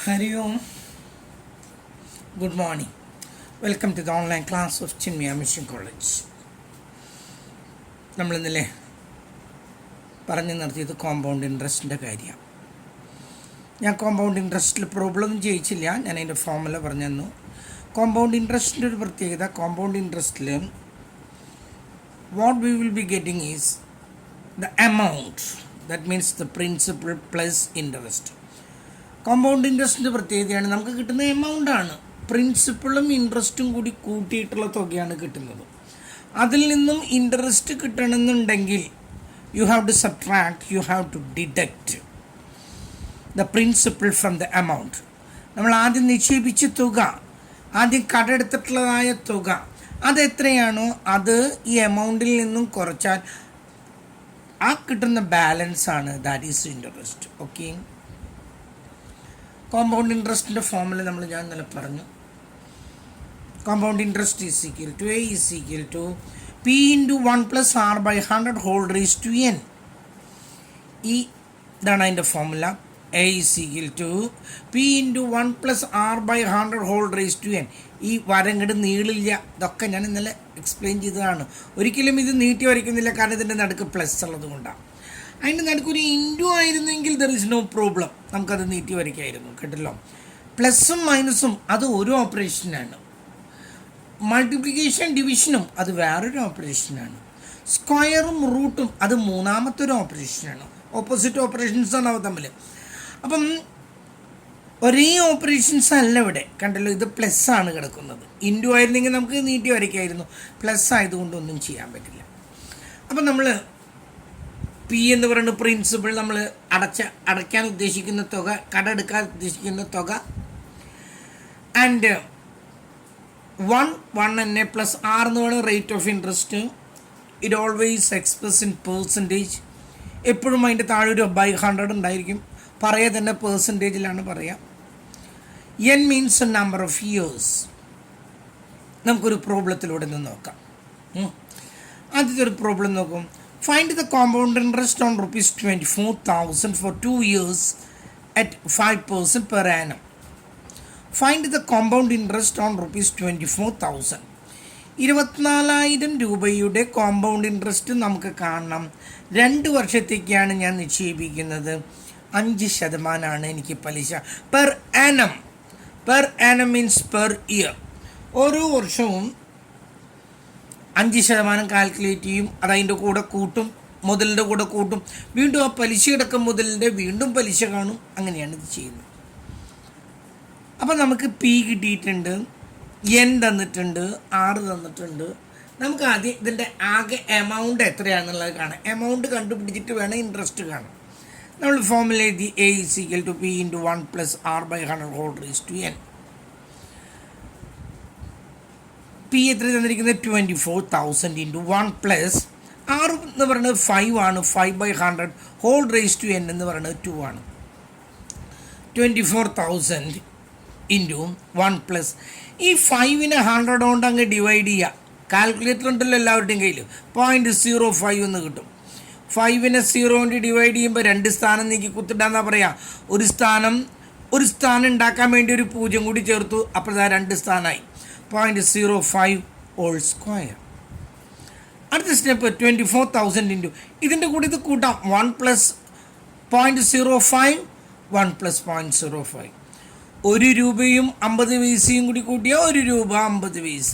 Hari Om. Good morning. Welcome to the online class of Chinmaya Mission College. നമ്മൾ ഇന്നലെ പറഞ്ഞു നിർത്തിയത് compound ഇൻട്രസ്റ്റിൻ്റെ കാര്യമാണ്. ഞാൻ കോമ്പൗണ്ട് ഇൻട്രസ്റ്റിൽ പ്രോബ്ലം ഒന്നും ചെയ്യിച്ചില്ല. ഞാൻ അതിൻ്റെ ഫോർമുല പറഞ്ഞു തന്നു. കോമ്പൗണ്ട് ഇൻട്രസ്റ്റിൻ്റെ ഒരു പ്രത്യേകത, കോമ്പൗണ്ട് ഇൻട്രസ്റ്റിൽ what we will be getting is the amount, that means the principal plus interest. Compound ഇൻട്രസ്റ്റിൻ്റെ പ്രത്യേകതയാണ് നമുക്ക് കിട്ടുന്ന എമൗണ്ടാണ്, പ്രിൻസിപ്പളും ഇൻട്രസ്റ്റും കൂടി കൂട്ടിയിട്ടുള്ള തുകയാണ് കിട്ടുന്നത്. അതിൽ നിന്നും ഇൻട്രസ്റ്റ് കിട്ടണമെന്നുണ്ടെങ്കിൽ you have to subtract, you have to deduct the principal from the amount. നമ്മൾ ആദ്യം നിക്ഷേപിച്ച തുക, ആദ്യം കടമെടുത്തിട്ടുള്ളതായ തുക, അതെത്രയാണോ അത് ഈ എമൗണ്ടിൽ നിന്നും കുറച്ചാൽ ആ കിട്ടുന്ന ബാലൻസ് ആണ്, that is interest. Okay, compound ഇൻട്രസ്റ്റിൻ്റെ ഫോർമുല ഞാൻ ഇന്നലെ പറഞ്ഞു. Compound interest is equal to A is equal to P into 1 + r/100 whole raise to n. ഇതാണ് അതിൻ്റെ ഫോർമുല. A is equal to P into 1 + r/100 whole raise to n. ഈ വരങ്ങട് നീളില്ല. ഇതൊക്കെ ഞാൻ ഇന്നലെ എക്സ്പ്ലെയിൻ ചെയ്തതാണ്. ഒരിക്കലും ഇത് നീട്ടി വരയ്ക്കുന്നില്ല, കാരണം ഇതിൻ്റെ നടുക്ക് പ്ലസ് ഉള്ളത് കൊണ്ടാണ്. അതിൻ്റെ നടുക്കൊരു ഇൻറ്റു ആയിരുന്നെങ്കിൽ ദർ ഇസ് നോ പ്രോബ്ലം, നമുക്കത് നീട്ടി വരയ്ക്കായിരുന്നു. കേട്ടല്ലോ, പ്ലസും മൈനസും അത് ഒരു ഓപ്പറേഷനാണ്, മൾട്ടിപ്ലിക്കേഷൻ ഡിവിഷനും അത് വേറൊരു ഓപ്പറേഷനാണ്, സ്ക്വയറും റൂട്ടും അത് മൂന്നാമത്തെ ഒരു ഓപ്പറേഷനാണ്. ഓപ്പോസിറ്റ് ഓപ്പറേഷൻസാണ് അവ തമ്മിൽ. അപ്പം ഒരേ ഓപ്പറേഷൻസ് അല്ല ഇവിടെ. കണ്ടല്ലോ, ഇത് പ്ലസ് ആണ് കിടക്കുന്നത്. ഇൻറ്റു ആയിരുന്നെങ്കിൽ നമുക്ക് നീട്ടി വരയ്ക്കായിരുന്നു. പ്ലസ് ആയതുകൊണ്ടൊന്നും ചെയ്യാൻ പറ്റില്ല. അപ്പം നമ്മൾ പി എന്ന് പറയുന്ന പ്രിൻസിപ്പിൾ, നമ്മൾ അടയ്ക്കാൻ ഉദ്ദേശിക്കുന്ന തുക, കടമെടുക്കാൻ ഉദ്ദേശിക്കുന്ന തുക, ആൻഡ് 1 NA പ്ലസ് ആർ എന്ന് പറയുന്നത് rate of interest. It always express in percentage. എപ്പോഴും അതിൻ്റെ താഴെ ഒരു /100 ഉണ്ടായിരിക്കും. പറയുക തന്നെ പെർസെൻറ്റേജിലാണ് പറയുക. N means A number of years. നമുക്കൊരു പ്രോബ്ലത്തിലൂടെ നിന്ന് നോക്കാം. ആദ്യത്തെ ഒരു പ്രോബ്ലം നോക്കും. Find the compound interest on ₹24,000 for 2 years at 5% per annum. Find the compound interest on ₹24,000. 24,000 രൂപയുടെ കോമ്പൗണ്ട് ഇൻട്രസ്റ്റ് നമുക്ക് കാണണം. 2 വർഷത്തേക്കാണ് ഞാൻ നിക്ഷേപിക്കുന്നത്. 5% എനിക്ക് പലിശ. Per annum. Per annum means per year. ഓരോ വർഷവും 5% കാൽക്കുലേറ്റ് ചെയ്യും. അതതിൻ്റെ കൂടെ കൂട്ടും, മുതലിൻ്റെ കൂടെ കൂട്ടും. വീണ്ടും ആ പലിശയടക്കം മുതലിൻ്റെ വീണ്ടും പലിശ കാണും. അങ്ങനെയാണ് ഇത് ചെയ്യുന്നത്. അപ്പം നമുക്ക് പി കിട്ടിയിട്ടുണ്ട്, എൻ തന്നിട്ടുണ്ട്, ആറ് തന്നിട്ടുണ്ട്. നമുക്ക് ആദ്യം ഇതിൻ്റെ ആകെ എമൗണ്ട് എത്രയാണെന്നുള്ളത് കാണാം. എമൗണ്ട് കണ്ടുപിടിച്ചിട്ട് വേണം ഇൻട്രസ്റ്റ് കാണാം. നമ്മൾ ഫോർമുല എഴുതി. A is equal to P into 1 + r/100 whole raise to n. P എത്ര തന്നിരിക്കുന്നത്? 24,000 ഇൻറ്റു 1 + r എന്ന് പറയുന്നത് 5 ആണ്. 5/100 ഹോൾ റേസ് ടു n എന്ന് പറയുന്നത് 2 ആണ്. 24,000 ഇൻറ്റു 1 + ഈ 5നെ 100 കൊണ്ട് അങ്ങ് ഡിവൈഡ് ചെയ്യുക. കാൽക്കുലേറ്റർ ഉണ്ടല്ലോ എല്ലാവരുടെയും കയ്യിൽ. 0.05 എന്ന് കിട്ടും. 5നെ 0 കൊണ്ട് ഡിവൈഡ് ചെയ്യുമ്പോൾ 2 സ്ഥാനം നീക്കി കുത്തിട്ടാന്നാ പറയാം. ഒരു സ്ഥാനം ഉണ്ടാക്കാൻ വേണ്ടി ഒരു 0 കൂടി ചേർത്തു. അപ്പോൾ 2 സ്ഥാനമായി. 0.05 ഹോൾ സ്ക്വയർ. അടുത്ത സ്റ്റെപ്പ് 24,000 ഇൻറ്റു ഇതിൻ്റെ കൂടെ ഇത് കൂട്ടാം. 1 + 0.05 1 + 0.05. 1 രൂപയും 50 പൈസയും കൂടി കൂട്ടിയാൽ 1 രൂപ 50 പൈസ.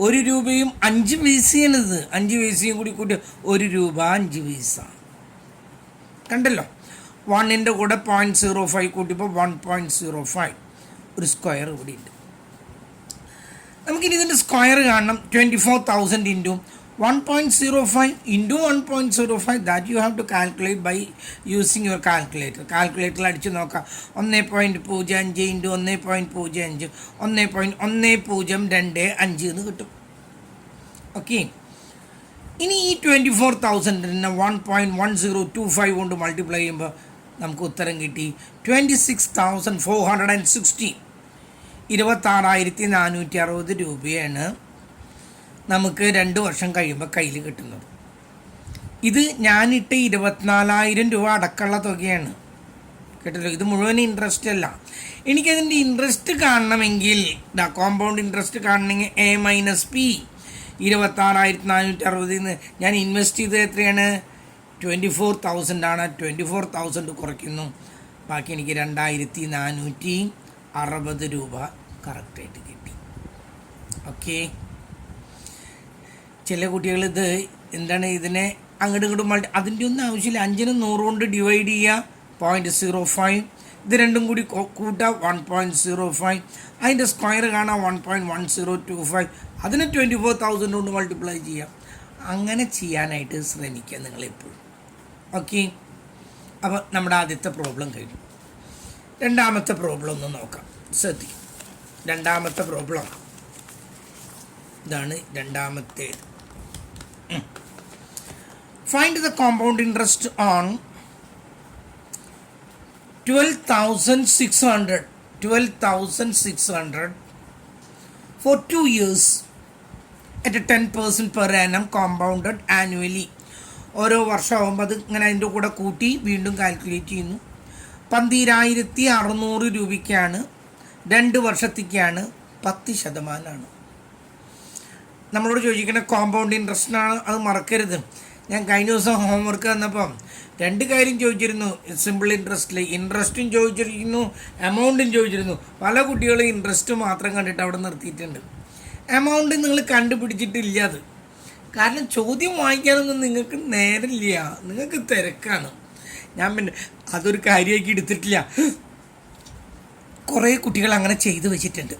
1 രൂപയും 5 പൈസയാണിത്. 5 പൈസയും കൂടി കൂട്ടിയാൽ 1 രൂപ 5 പൈസ. കണ്ടല്ലോ, 1ൻ്റെ കൂടെ 0.05 കൂട്ടിയപ്പോൾ 1.05. ഒരു സ്ക്വയർ കൂടി ഉണ്ട്. നമുക്കിനി ഇതിൻ്റെ സ്ക്വയർ കാണണം. 24,000 into 1.05 into 1.05. That you have to calculate by using your calculator. കാൽക്കുലേറ്ററിൽ അടിച്ച് നോക്കാം. 1.05 ഇൻറ്റു 1.05 1.1025 എന്ന് കിട്ടും. ഓക്കെ, ഇനി ഈ 24,000നെ 1.1025 കൊണ്ട് മൾട്ടിപ്ലൈ ചെയ്യുമ്പോൾ നമുക്ക് ഉത്തരം കിട്ടി 26,460. 26,460 രൂപയാണ് നമുക്ക് 2 വർഷം കഴിയുമ്പോൾ കയ്യിൽ കിട്ടുന്നത്. ഇത് ഞാനിട്ട് 24,000 രൂപ അടക്കമുള്ള തുകയാണ്. കേട്ടല്ലോ, ഇത് മുഴുവൻ ഇൻട്രസ്റ്റ് അല്ല. എനിക്കതിൻ്റെ ഇൻട്രസ്റ്റ് കാണണമെങ്കിൽ കോമ്പൗണ്ട് ഇൻട്രസ്റ്റ് കാണണമെങ്കിൽ A-P 26,460 ഞാൻ ഇൻവെസ്റ്റ് ചെയ്തത് എത്രയാണ്? 24,000 ആണ്. 24,000 കുറയ്ക്കുന്നു, ബാക്കി എനിക്ക് 2,460 രൂപ കറക്റ്റായിട്ട് കിട്ടി. ഓക്കെ. ചില കുട്ടികൾ ഇത് എന്താണ്, ഇതിനെ അങ്ങോട്ടും ഇങ്ങോട്ടും അതിൻ്റെ ഒന്നും ആവശ്യമില്ല. 5നെ 100 കൊണ്ട് ഡിവൈഡ് ചെയ്യുക 0.05, ഇത് രണ്ടും കൂടി കൂട്ടുക 1.05, അതിൻ്റെ സ്ക്വയർ കാണാം 1.1025, അതിനെ 24,000 കൊണ്ട് മൾട്ടിപ്ലൈ ചെയ്യാം. അങ്ങനെ ചെയ്യാനായിട്ട് ശ്രമിക്കുക നിങ്ങളെപ്പോഴും. ഓക്കെ. അപ്പോൾ നമ്മുടെ ആദ്യത്തെ പ്രോബ്ലം കഴിഞ്ഞു. രണ്ടാമത്തെ പ്രോബ്ലം ഒന്ന് നോക്കാം, ശ്രദ്ധിക്കും. രണ്ടാമത്തെ പ്രോബ്ലം ഇതാണ്. രണ്ടാമത്തേത്, find the compound interest on 12,600 for 2 years at a 10% per annum compounded annually. ഓരോ വർഷമാകുമ്പോൾ അത് ഇങ്ങനെ അതിൻ്റെ കൂടെ കൂട്ടി വീണ്ടും കാൽക്കുലേറ്റ് ചെയ്യുന്നു. 12,600 രൂപയ്ക്കാണ്, 2 വർഷത്തേക്കാണ്, 10%. നമ്മളോട് ചോദിക്കുന്ന കോമ്പൗണ്ട് ഇൻട്രസ്റ്റിനാണ്, അത് മറക്കരുത്. ഞാൻ കഴിഞ്ഞ ദിവസം ഹോംവർക്ക് തന്നപ്പം 2 കാര്യം ചോദിച്ചിരുന്നു. സിമ്പിൾ ഇൻട്രസ്റ്റും ചോദിച്ചിരിക്കുന്നു, എമൗണ്ടും ചോദിച്ചിരുന്നു. പല കുട്ടികളും ഇൻട്രസ്റ്റ് മാത്രം കണ്ടിട്ട് അവിടെ നിർത്തിയിട്ടുണ്ട്. എമൗണ്ട് നിങ്ങൾ കണ്ടുപിടിച്ചിട്ടില്ല. അത് കാരണം ചോദ്യം വായിക്കാനൊന്നും നിങ്ങൾക്ക് നേരമില്ല, നിങ്ങൾക്ക് തിരക്കാണ്. ഞാൻ പിന്നെ അതൊരു കാര്യമാക്കി എടുത്തിട്ടില്ല. കുറേ കുട്ടികൾ അങ്ങനെ ചെയ്തു വെച്ചിട്ടുണ്ട്.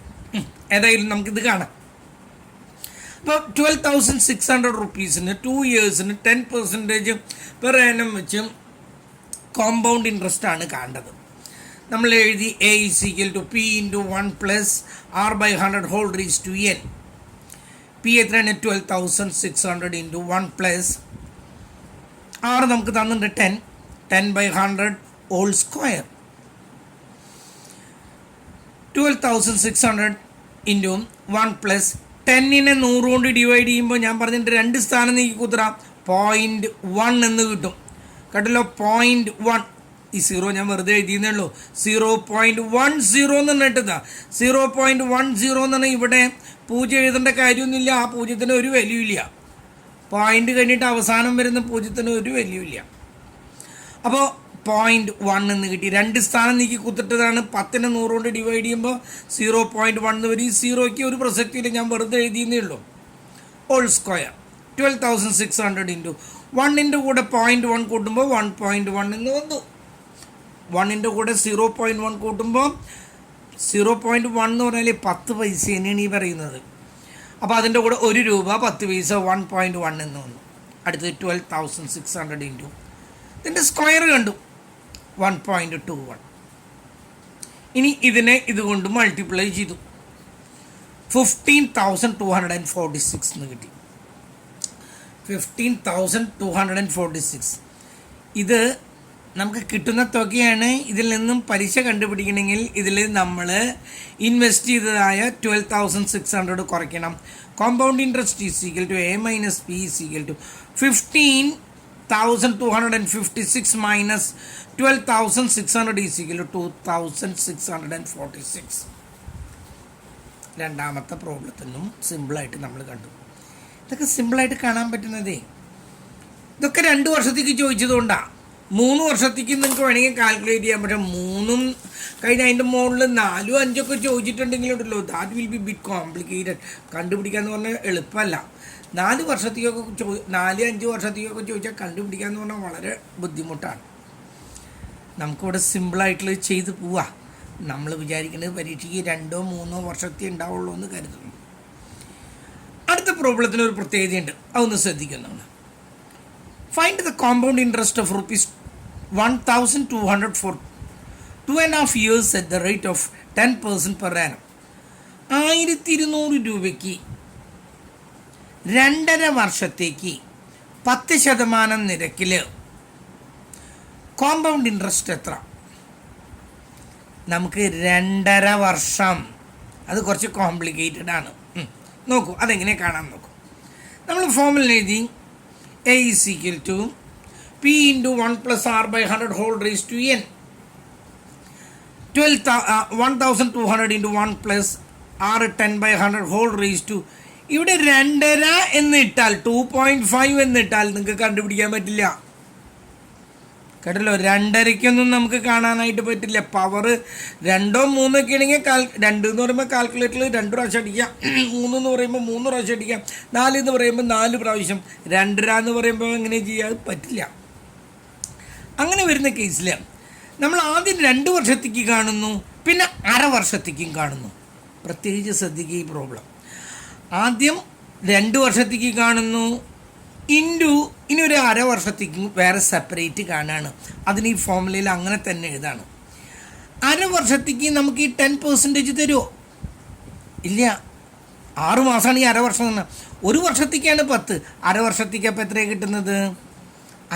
ഏതായാലും നമുക്കിത് കാണാം. അപ്പോൾ 12,600 റുപ്പീസിന് 2 ഇയേഴ്സിന് 10% പെർ ആനം വെച്ച് കോമ്പൗണ്ട് ഇൻട്രസ്റ്റ് ആണ് കാണേണ്ടത്. നമ്മൾ എഴുതി A = P × 1 + R/100 whole raise to n. P എത്രയാണ്? 12,600 × 1 + R നമുക്ക് തന്നിട്ടുണ്ട് 10/100 ഹോൾ സ്ക്വയർ. 12,600 × 1 + 10നെ 100 കൊണ്ട് ഡിവൈഡ് ചെയ്യുമ്പോൾ ഞാൻ പറഞ്ഞിട്ട് 2 സ്ഥാനം നീക്കി കുത്തറാം 0.1 എന്ന് കിട്ടും. കേട്ടല്ലോ, 0.1. ഈ 0 ഞാൻ വെറുതെ എഴുതിയെന്നേ ഉള്ളൂ. 0.10 എന്ന് പറഞ്ഞിട്ടാ 0.10 എന്ന് പറഞ്ഞാൽ ഇവിടെ 0 എഴുതേണ്ട കാര്യമൊന്നുമില്ല. ആ 0-ന് ഒരു വാല്യൂ ഇല്ല. പോയിന്റ് കഴിഞ്ഞിട്ട് അവസാനം വരുന്ന 0-ന് ഒരു വാല്യൂ ഇല്ല. അപ്പോൾ 0.1 എന്ന് കിട്ടി. 2 സ്ഥാനം നീക്കി കുത്തിട്ടതാണ്. 10നെ 100 കൊണ്ട് ഡിവൈഡ് ചെയ്യുമ്പോൾ 0.1 വരും. ഈ 0ക്ക് ഒരു പ്രസക്തിയില്ല, ഞാൻ വെറുതെ എഴുതിയെന്നേ ഉള്ളൂ. ഹോൾ സ്ക്വയർ 12,600 × 1ൻ്റെ കൂടെ 0.1 കൂട്ടുമ്പോൾ 1.1 എന്ന് വന്നു. 1ൻ്റെ കൂടെ 0.1 കൂട്ടുമ്പോൾ 0.1 എന്ന് പറഞ്ഞാൽ 10 പൈസ തന്നെയാണ് ഈ പറയുന്നത്. അപ്പോൾ അതിൻ്റെ കൂടെ 1 രൂപ 10 പൈസ 1.1 എന്ന് വന്നു. അടുത്തത് 12,600 × ഇതിൻ്റെ സ്ക്വയർ കണ്ടു 1.21. ഇനി ഇതിനെ ഇതുകൊണ്ട് മൾട്ടിപ്ലൈ ചെയ്തു 15,246 എന്ന് കിട്ടി. 15,246 ഇത് നമുക്ക് കിട്ടുന്ന തുകയാണ്. ഇതിൽ നിന്നും പലിശ കണ്ടുപിടിക്കണമെങ്കിൽ ഇതിൽ നമ്മൾ ഇൻവെസ്റ്റ് ചെയ്തതായ 12,600 കുറയ്ക്കണം. Compound interest = A - P = 15,256 minus 12,600 = 2,646. രണ്ടാമത്തെ പ്രോബ്ലത്തിനും സിമ്പിളായിട്ട് നമ്മൾ കണ്ടു. ഇതൊക്കെ സിമ്പിളായിട്ട് കാണാൻ പറ്റുന്നതേ. ഇതൊക്കെ 2 വർഷത്തേക്ക് ചോദിച്ചതുകൊണ്ടാണ്. 3 വർഷത്തേക്ക് നിങ്ങൾക്ക് വേണമെങ്കിൽ കാൽക്കുലേറ്റ് ചെയ്യാൻ പറ്റും. 3ഉം കഴിഞ്ഞ് അതിൻ്റെ മുകളിൽ 4ഉം 5ഒക്കെ ചോദിച്ചിട്ടുണ്ടെങ്കിലുണ്ടല്ലോ, that will be bit complicated. കണ്ടുപിടിക്കാന്ന് പറഞ്ഞാൽ എളുപ്പമല്ല. 4 വർഷത്തേക്കൊക്കെ 4-5 വർഷത്തേക്കൊക്കെ ചോദിച്ചാൽ കണ്ടുപിടിക്കാന്ന് പറഞ്ഞാൽ വളരെ ബുദ്ധിമുട്ടാണ്. നമുക്കിവിടെ സിമ്പിളായിട്ടുള്ള ചെയ്ത് പോവാം. നമ്മൾ വിചാരിക്കുന്നത് പരീക്ഷയ്ക്ക് 2-3 വർഷത്തേ ഉണ്ടാവുള്ളൂ എന്ന് കരുതുന്നു. അടുത്ത പ്രോബ്ലത്തിന് ഒരു പ്രത്യേകതയുണ്ട്, അതൊന്ന് ശ്രദ്ധിക്കുന്നതാണ്. Find the compound interest of ₹1,200 for 2.5 years at the rate of 10% per annum. 1,200 രൂപയ്ക്ക് 2.5 വർഷത്തേക്ക് 10% നിരക്കിൽ കോമ്പൗണ്ട് ഇൻട്രസ്റ്റ് എത്ര? നമുക്ക് 2.5 വർഷം, അത് കുറച്ച് കോംപ്ലിക്കേറ്റഡ് ആണ്. നോക്കൂ അതെങ്ങനെ കാണാൻ നോക്കൂ. നമ്മൾ ഫോമുല എഴുതി A = P × 1 + R/100 whole raise to n. 1200 into 1 plus 10/100 whole raised to, ഇവിടെ 2.5 എന്ന് ഇട്ടാൽ 2.5 എന്ന് ഇട്ടാൽ നിങ്ങൾക്ക് കണ്ടുപിടിക്കാൻ പറ്റില്ല കേട്ടല്ലോ. 2.5-ക്കൊന്നും നമുക്ക് കാണാനായിട്ട് പറ്റില്ല. പവർ 2 3 ഒക്കെ ആണെങ്കിൽ 2 എന്ന് പറയുമ്പോൾ കാൽക്കുലേറ്ററിൽ 2 പ്രാവശ്യം അടിക്കാം, 3 എന്ന് പറയുമ്പോൾ 3 പ്രാവശ്യം അടിക്കാം, 4 എന്ന് പറയുമ്പോൾ 4 പ്രാവശ്യം, 2.5 എന്ന് പറയുമ്പോൾ എങ്ങനെ ചെയ്യാൻ പറ്റില്ല. അങ്ങനെ വരുന്ന കേസിൽ നമ്മൾ ആദ്യം 2 വർഷത്തേക്ക് കാണുന്നു, പിന്നെ അര വർഷത്തേക്കും കാണുന്നു. പ്രത്യേകിച്ച് ശ്രദ്ധിക്കുക ഈ പ്രോബ്ലം. ആദ്യം 2 വർഷത്തേക്ക് കാണുന്നു, ഇനി ഒരു അര വർഷത്തേക്കും വേറെ സെപ്പറേറ്റ് കാണാണ്. അതിന് ഈ ഫോർമുലയിൽ അങ്ങനെ തന്നെ എഴുതാണ്. അര വർഷത്തേക്ക് നമുക്ക് ഈ 10% തരുമോ? ഇല്ല. 6 മാസമാണ് ഈ അര വർഷം തന്നെ. ഒരു വർഷത്തേക്കാണ് 10, അര വർഷത്തേക്ക് അപ്പോൾ എത്രയാണ് കിട്ടുന്നത്?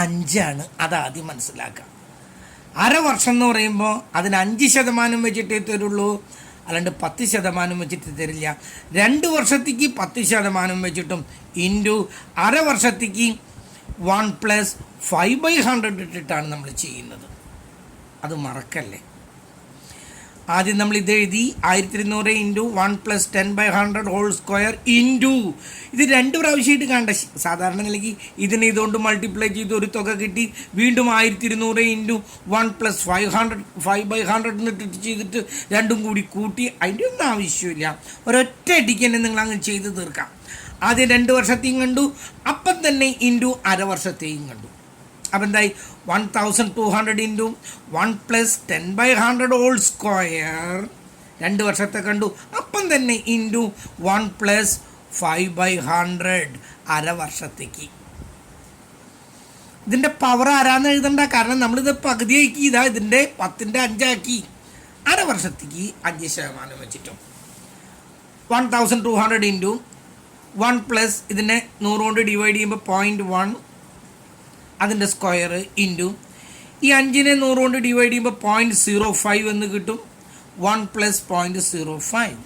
5 ആണ്. അതാദ്യം മനസ്സിലാക്കാം. അര വർഷം എന്ന് പറയുമ്പോൾ അതിന് 5% വെച്ചിട്ടേ തരുള്ളൂ, അല്ലാണ്ട് 10% വെച്ചിട്ട് തരില്ല. 2 വർഷത്തേക്ക് 10% വെച്ചിട്ടും ഇൻറ്റു അര വർഷത്തേക്ക് 1 + 5/100 ഇട്ടിട്ടാണ് നമ്മൾ ചെയ്യുന്നത്. അത് മറക്കല്ലേ. ആദ്യം നമ്മൾ ഇത് എഴുതി 1200 ഇൻറ്റു 1 + 10/100 ഹോൾ സ്ക്വയർ ഇൻറ്റു ഇത് 2 പ്രാവശ്യമായിട്ട് കണ്ട. സാധാരണ നിലയ്ക്ക് ഇതിനെ ഇതുകൊണ്ട് മൾട്ടിപ്ലൈ ചെയ്ത് ഒരു തുക കിട്ടി. വീണ്ടും 1200 ഇൻറ്റു 1 + 5/100 എന്നിട്ട് ചെയ്തിട്ട് രണ്ടും കൂടി കൂട്ടി. അതിൻ്റെ ഒന്നും ആവശ്യമില്ല. ഒരൊറ്റ അടിക്ക് തന്നെ നിങ്ങൾ അങ്ങ് ചെയ്ത് തീർക്കാം. ആദ്യം 2 വർഷത്തെയും കണ്ടു, അപ്പം തന്നെ ഇൻറ്റു അര വർഷത്തെയും കണ്ടു. അപ്പം എന്തായി? 1200 ഇൻറ്റു 1 + 10/100 ഹോൾ സ്ക്വയർ 2 വർഷത്തെ കണ്ടു, അപ്പം തന്നെ ഇൻറ്റു 1 + 5/100 അര വർഷത്തേക്ക്. ഇതിൻ്റെ പവർ ആരാന്ന് എഴുതണ്ട, കാരണം നമ്മളിത് പകുതിയാക്കി. ഇതാ ഇതിൻ്റെ 10ന്റെ 5 ആക്കി. അര വർഷത്തേക്ക് 5% വെച്ചിട്ടും 1200 ഇൻറ്റു 1 + ഇതിനെ 100 കൊണ്ട് ഡിവൈഡ് ചെയ്യുമ്പോൾ 0.1 അതിൻ്റെ സ്ക്വയർ ഇൻറ്റു ഈ 5നെ 100 കൊണ്ട് ഡിവൈഡ് ചെയ്യുമ്പോൾ 0.05 എന്ന് കിട്ടും. 1 + 0.05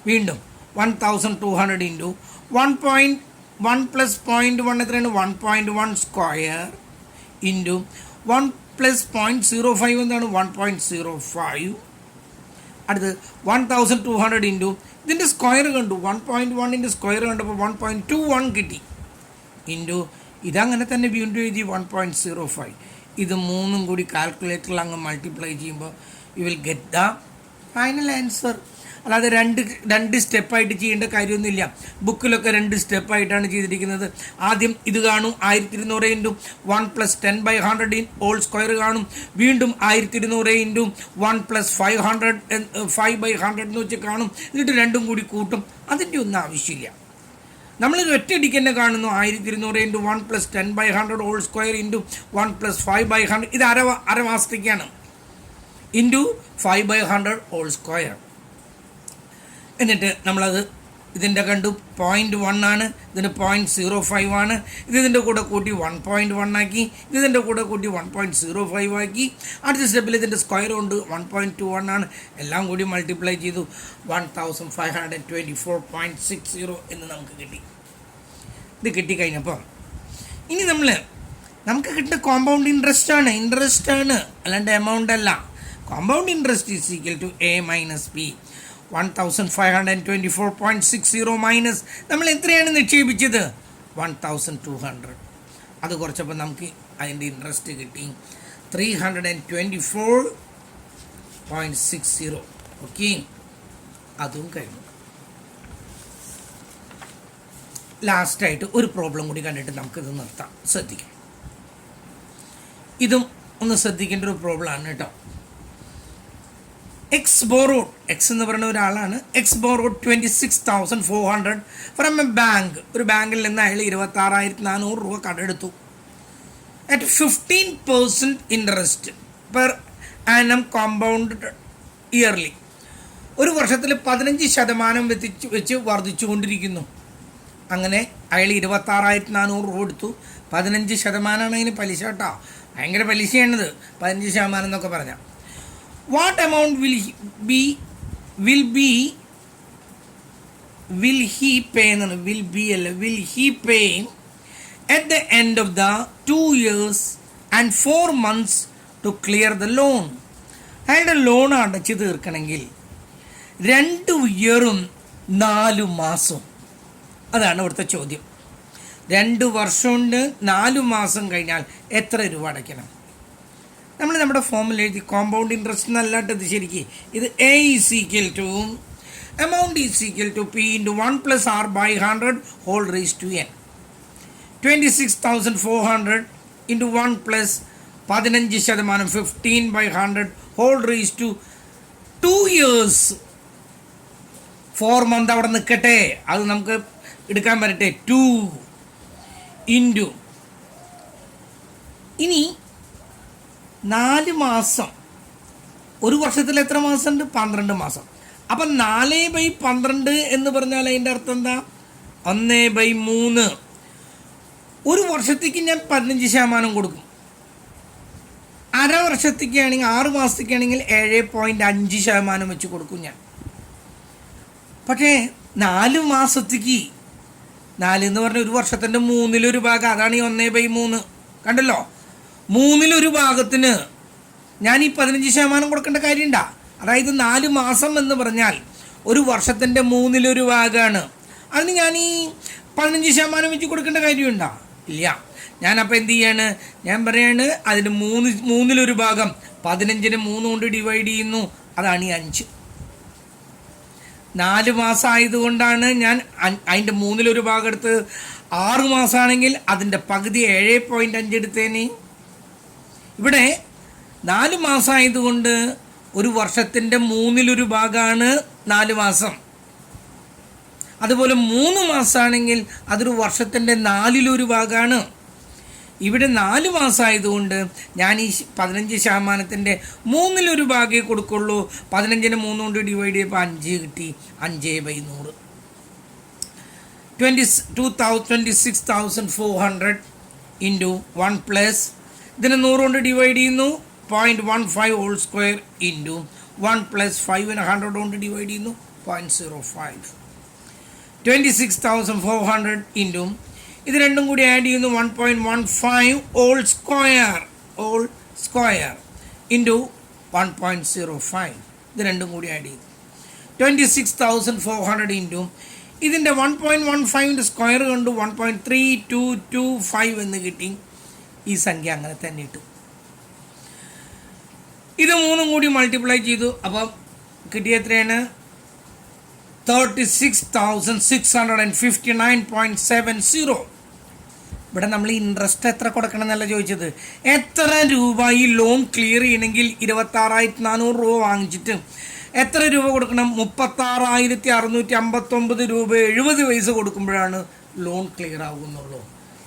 വീണ്ടും 1200 ഇൻറ്റു 1 + 0.1 എത്രയാണ്? 1.1 സ്ക്വയർ ഇൻറ്റു 1 + 0.05 എന്താണ്? 1.05. അടുത്ത് 1200 ഇൻറ്റു ഇതിൻ്റെ സ്ക്വയർ കണ്ടു, 1.1ൻ്റെ സ്ക്വയർ കണ്ടപ്പോൾ 1.21 കിട്ടി. ഇൻറ്റു ഇതങ്ങനെ തന്നെ വീണ്ടും എഴുതി 1.05. ഇത് 3ഉം കൂടി കാൽക്കുലേറ്ററിൽ അങ്ങ് മൾട്ടിപ്ലൈ ചെയ്യുമ്പോൾ you will get the final answer. അല്ലാതെ രണ്ട് സ്റ്റെപ്പായിട്ട് ചെയ്യേണ്ട കാര്യമൊന്നുമില്ല. ബുക്കിലൊക്കെ 2 സ്റ്റെപ്പായിട്ടാണ് ചെയ്തിരിക്കുന്നത്. ആദ്യം ഇത് കാണും, 1200 ഇൻറ്റു 1 + 10/100 ഹോൾ സ്ക്വയർ കാണും. വീണ്ടും 1200 ഇൻറ്റു 1 + 5/100 എന്ന് വെച്ച് കാണും. എന്നിട്ട് രണ്ടും കൂടി കൂട്ടും. അതിൻ്റെ ഒന്നും ആവശ്യമില്ല. നമ്മളൊരു ഒറ്റയടിക്ക് തന്നെ കാണുന്നു. 1200 ഇൻറ്റു 1 + 10/100 ഹോൾ സ്ക്വയർ ഇൻറ്റു 1 + 5/100. ഇത് അര മാസത്തേക്കാണ്. Into 5/100 whole square. എന്നിട്ട് നമ്മളത് ഇതിൻ്റെ കണ്ടു 0.1 ആണ്, ഇതിന് 0.05 ആണ്. ഇതിൻ്റെ കൂടെ കൂട്ടി 1.1 ആക്കി, ഇതിൻ്റെ കൂടെ കൂട്ടി 1.05 ആക്കി. അടുത്ത സ്റ്റെപ്പിൽ ഇതിൻ്റെ സ്ക്വയർ ഉണ്ട് 1.21 ആണ്. എല്ലാം കൂടി മൾട്ടിപ്ലൈ ചെയ്തു 1524.60 എന്ന് നമുക്ക് കിട്ടി. ഇത് കിട്ടിക്കഴിഞ്ഞപ്പോൾ ഇനി നമുക്ക് കിട്ടുന്ന കോമ്പൗണ്ട് ഇൻട്രസ്റ്റ് ആണ്, അല്ലാണ്ട് എമൗണ്ട് അല്ല. Compound interest is equal to A - B. 1524.60 minus നമ്മൾ എത്രയാണ് നിക്ഷേപിച്ചത്? 1200. അത് കുറച്ചപ്പോൾ നമുക്ക് അതിൻ്റെ ഇൻട്രസ്റ്റ് കിട്ടി 324.60. ഓക്കെ, അതും കഴിഞ്ഞു. ലാസ്റ്റായിട്ട് ഒരു പ്രോബ്ലം കൂടി കണ്ടിട്ട് നമുക്കിത് നിർത്താം. ശ്രദ്ധിക്കാം. ഇതും ഒന്ന് ശ്രദ്ധിക്കേണ്ട ഒരു പ്രോബ്ലമാണ് കേട്ടോ. എക്സ് എന്ന് പറയുന്ന ഒരാളാണ്. X borrowed 26,400 from a bank. ഒരു ബാങ്കിൽ നിന്ന് അയാൾ 26,400 രൂപ കടമെടുത്തു. At 15% interest per annum compound yearly. ഒരു വർഷത്തിൽ 15% വെച്ച് വർദ്ധിച്ചുകൊണ്ടിരിക്കുന്നു. അങ്ങനെ അയാൾ 26,400 രൂപ എടുത്തു. 15% അതിന് പലിശ കേട്ടോ. ഭയങ്കര പലിശയാണിത്, 15% എന്നൊക്കെ പറഞ്ഞാൽ. What amount will he pay at the end of the 2 years and 4 months to clear the loan? അയാളുടെ ലോൺ അടച്ചു തീർക്കണമെങ്കിൽ 2 ഇയറും 4 മാസവും. അതാണ് ഇവിടുത്തെ ചോദ്യം. 2 വർഷമുണ്ട്, 4 മാസം കഴിഞ്ഞാൽ എത്ര രൂപ അടയ്ക്കണം? നമ്മൾ നമ്മുടെ ഫോമിൽ എഴുതി കോമ്പൗണ്ട് ഇൻട്രസ്റ്റ് എന്നല്ലാട്ട് ഇത് ശരിക്കും ഇത് A is equal to amount is equal to P into 1 plus R by 100 whole raised to N. 26,400 into 1 plus 15% 15 by 100 whole raised to 2 years. 4 month അവിടെ നിൽക്കട്ടെ, അത് നമുക്ക് എടുക്കാൻ പറ്റട്ടെ. 2 ഇൻറ്റു ഇനി 4 മാസം. ഒരു വർഷത്തിൽ എത്ര മാസമുണ്ട്? 12 മാസം. അപ്പം 4/12 എന്ന് പറഞ്ഞാൽ അതിൻ്റെ അർത്ഥം എന്താ? 1/3. ഒരു വർഷത്തേക്ക് ഞാൻ 15% കൊടുക്കും. അര വർഷത്തേക്കാണെങ്കിൽ 6 മാസത്തേക്കാണെങ്കിൽ 7.5% വെച്ച് കൊടുക്കും ഞാൻ. പക്ഷേ 4 മാസത്തേക്ക് 4 എന്ന് പറഞ്ഞാൽ ഒരു വർഷത്തിൻ്റെ 1/3 ഭാഗം, അതാണ് ഈ 1/3. കണ്ടല്ലോ, 1/3 ഭാഗത്തിന് ഞാൻ ഈ 15% കൊടുക്കേണ്ട കാര്യമുണ്ടാ? അതായത് 4 മാസം എന്ന് പറഞ്ഞാൽ ഒരു വർഷത്തിൻ്റെ 1/3 ഭാഗമാണ്. അതിന് ഞാൻ ഈ 15% വെച്ച് കൊടുക്കേണ്ട കാര്യമുണ്ടോ? ഇല്ല. ഞാനപ്പോൾ എന്ത് ചെയ്യാണ്? ഞാൻ പറയാണ് അതിന് 3/3 ഭാഗം 15നെ 3 കൊണ്ട് ഡിവൈഡ് ചെയ്യുന്നു. അതാണ് ഈ 5. 4 മാസം ആയതുകൊണ്ടാണ് ഞാൻ അതിൻ്റെ 3/3 ഭാഗം എടുത്ത്. 6 മാസമാണെങ്കിൽ അതിൻ്റെ പകുതി 7.5 എടുത്തേനെ. ഇവിടെ 4 മാസം ആയതുകൊണ്ട് ഒരു വർഷത്തിൻ്റെ 1/3 ഭാഗമാണ് 4 മാസം. അതുപോലെ 3 മാസമാണെങ്കിൽ അതൊരു വർഷത്തിൻ്റെ 4/1 ഭാഗമാണ്. ഇവിടെ 4 മാസമായതുകൊണ്ട് ഞാൻ ഈ 15%ൻ്റെ 1/3 ഭാഗമേ കൊടുക്കുള്ളൂ. 15നെ 3 കൊണ്ട് ഡിവൈഡ് ചെയ്യുമ്പോൾ 5 കിട്ടി. 5/100. 26,400 ഇൻറ്റു 1 പ്ലസ് ഇതിനെ 100 കൊണ്ട് ഡിവൈഡ് ചെയ്യുന്നു. 0.15 ഹോൾ സ്ക്വയർ ഇൻറ്റു 1 പ്ലസ് 5നെ 100 കൊണ്ട് ഡിവൈഡ് ചെയ്യുന്നു. 0.05. 26,400 ഇൻറ്റു ഇത് രണ്ടും കൂടി ആഡ് ചെയ്യുന്നു. 1.15 ഹോൾ സ്ക്വയർ ഇൻറ്റു 1.05. ഇത് രണ്ടും കൂടി ആഡ് ചെയ്തു. 26,400 ഇൻറ്റു ഇതിൻ്റെ 1.15ൻ്റെ സ്ക്വയർ കൊണ്ട് 1.3225 എന്ന് കിട്ടി. ഈ സംഖ്യ അങ്ങനെ തന്നെ ഇട്ടു. ഇത് 3 കൂടി മൾട്ടിപ്ലൈ ചെയ്തു. അപ്പം കിട്ടിയ എത്രയാണ്? 36,659.70. ഇവിടെ നമ്മൾ ഇൻട്രസ്റ്റ് എത്ര കൊടുക്കണം എന്നല്ല ചോദിച്ചത്. എത്ര രൂപ ഈ ലോൺ ക്ലിയർ ചെയ്യണമെങ്കിൽ 26,400 രൂപ വാങ്ങിച്ചിട്ട് എത്ര രൂപ കൊടുക്കണം? 36,659 രൂപ 70 പൈസ കൊടുക്കുമ്പോഴാണ് ലോൺ ക്ലിയർ ആകുന്നുള്ളൂ.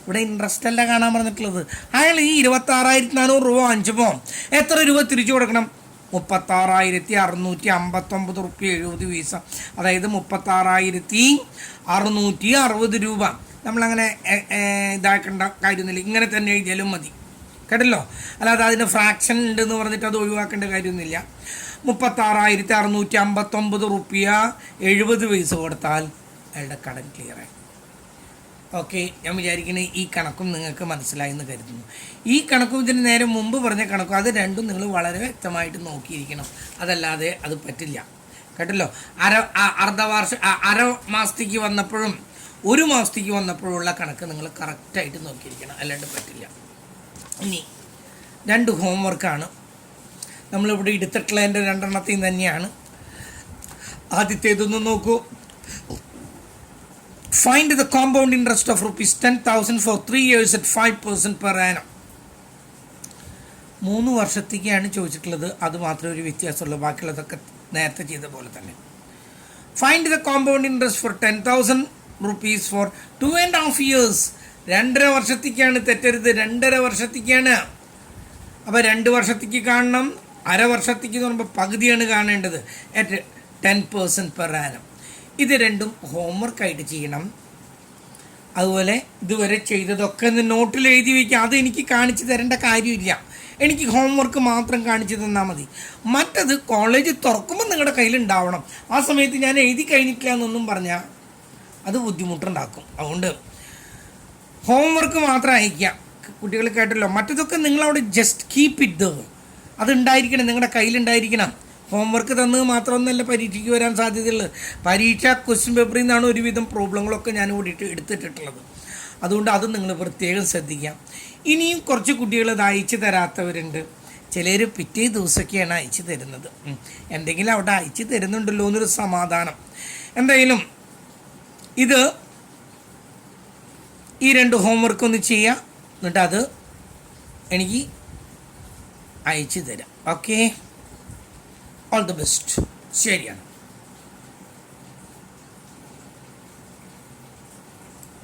ഇവിടെ ഇൻട്രസ്റ്റ് അല്ല കാണാൻ പറഞ്ഞിട്ടുള്ളത്. അയാൾ ഈ 26,400 രൂപ വാങ്ങിച്ചപ്പോൾ എത്ര രൂപ തിരിച്ചു കൊടുക്കണം? 36,659 റുപ്യ 70 പൈസ. അതായത് 36,660 രൂപ. നമ്മളങ്ങനെ ഇതാക്കേണ്ട കാര്യമൊന്നുമില്ല, ഇങ്ങനെ തന്നെ എഴുതിയാലും മതി. കേട്ടല്ലോ? അല്ലാതെ അതിന് ഫ്രാക്ഷൻ ഉണ്ടെന്ന് പറഞ്ഞിട്ട് അത് ഒഴിവാക്കേണ്ട കാര്യമൊന്നുമില്ല. 36,659 റുപ്യ 70 പൈസ കൊടുത്താൽ അയാളുടെ കടൻ ക്ലിയറായി. ഓക്കെ, ഞാൻ വിചാരിക്കുന്നത് ഈ കണക്കും നിങ്ങൾക്ക് മനസ്സിലായെന്ന് കരുതുന്നു. ഈ കണക്കും ഇതിന് നേരെ മുമ്പ് പറഞ്ഞ കണക്കും അത് രണ്ടും നിങ്ങൾ വളരെ വ്യക്തമായിട്ട് നോക്കിയിരിക്കണം. അതല്ലാതെ അത് പറ്റില്ല. കേട്ടല്ലോ? അര മാസത്തേക്ക് വന്നപ്പോഴും 1 മാസത്തേക്ക് വന്നപ്പോഴുള്ള കണക്ക് നിങ്ങൾ കറക്റ്റായിട്ട് നോക്കിയിരിക്കണം, അല്ലാണ്ട് പറ്റില്ല. ഇനി 2 ഹോംവർക്കാണ് നമ്മളിവിടെ എടുത്തിട്ടുള്ളതിൻ്റെ 2 തന്നെയാണ്. ആദ്യത്തേതൊന്ന് നോക്കൂ. Find the compound interest of ₹10,000 for 3 years at 5% per annum. 3 വർഷത്തേക്കാണ് ചോദിച്ചിട്ടുള്ളത്. അത് മാത്രമേ ഒരു വ്യത്യാസമുള്ളൂ, ബാക്കിയുള്ളതൊക്കെ നേരത്തെ ചെയ്ത പോലെ തന്നെ. Find the compound interest for ₹10,000 for 2.5 years. 2.5 വർഷത്തേക്കാണ്, തെറ്റരുത്, 2.5 വർഷത്തേക്കാണ്. അപ്പോൾ 2 വർഷത്തേക്ക് കാണണം. അര വർഷത്തേക്ക് എന്ന് പറയുമ്പോൾ പകുതിയാണ് കാണേണ്ടത്. At 10% per annum. ഇത് രണ്ടും ഹോംവർക്കായിട്ട് ചെയ്യണം. അതുപോലെ ഇതുവരെ ചെയ്തതൊക്കെ ഒന്ന് നോട്ടിൽ എഴുതി വയ്ക്കുക. അത് എനിക്ക് കാണിച്ചു തരേണ്ട കാര്യമില്ല, എനിക്ക് ഹോംവർക്ക് മാത്രം കാണിച്ചു തന്നാൽ മതി. മറ്റത് കോളേജ് തുറക്കുമ്പോൾ നിങ്ങളുടെ കയ്യിലുണ്ടാവണം. ആ സമയത്ത് ഞാൻ എഴുതി കഴിഞ്ഞിട്ടില്ല എന്നൊന്നും പറഞ്ഞാൽ അത് ബുദ്ധിമുട്ടുണ്ടാക്കും. അതുകൊണ്ട് ഹോംവർക്ക് മാത്രം അയക്കുക. കുട്ടികൾ കേട്ടല്ലോ? മറ്റതൊക്കെ നിങ്ങളവിടെ ജസ്റ്റ് കീപ്പ് ഇറ്റ് ദ. അതുണ്ടായിരിക്കണം, നിങ്ങളുടെ കയ്യിലുണ്ടായിരിക്കണം. ഹോംവർക്ക് തന്നത് മാത്രമൊന്നുമല്ല പരീക്ഷയ്ക്ക് വരാൻ സാധ്യതയുള്ളത്. പരീക്ഷ ക്വസ്റ്റ്യൻ പേപ്പറിൽ നിന്നാണ് ഒരുവിധം പ്രോബ്ലങ്ങളൊക്കെ ഞാൻ ഓടിയിട്ട് എടുത്തിട്ടുള്ളത്. അതുകൊണ്ട് അത് നിങ്ങൾ പ്രത്യേകം ശ്രദ്ധിക്കാം. ഇനിയും കുറച്ച് കുട്ടികൾ ഇത് അയച്ചു തരാത്തവരുണ്ട്. ചിലർ പിറ്റേ ദിവസമൊക്കെയാണ് അയച്ചു തരുന്നത്. എന്തെങ്കിലും അവിടെ അയച്ചു തരുന്നുണ്ടല്ലോ എന്നൊരു സമാധാനം. എന്തായാലും ഇത് ഈ 2 ഹോംവർക്ക് ഒന്ന് ചെയ്യുക, എന്നിട്ട് അത് എനിക്ക് അയച്ചു തരാം. Okay, all the best. ശരിയാണ്.